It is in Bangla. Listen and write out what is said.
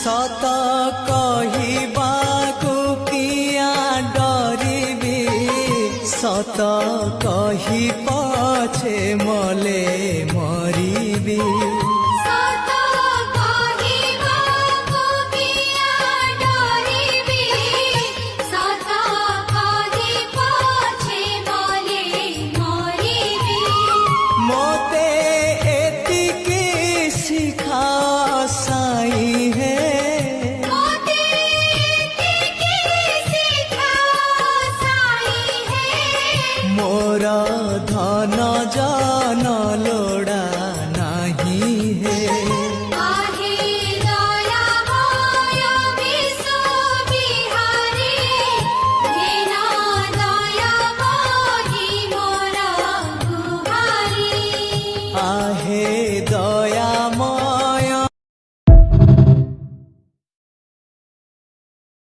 सत कहिबाकु किया डरिबी सत कहि पछे मले मरिबी मोते एतिकी शिखा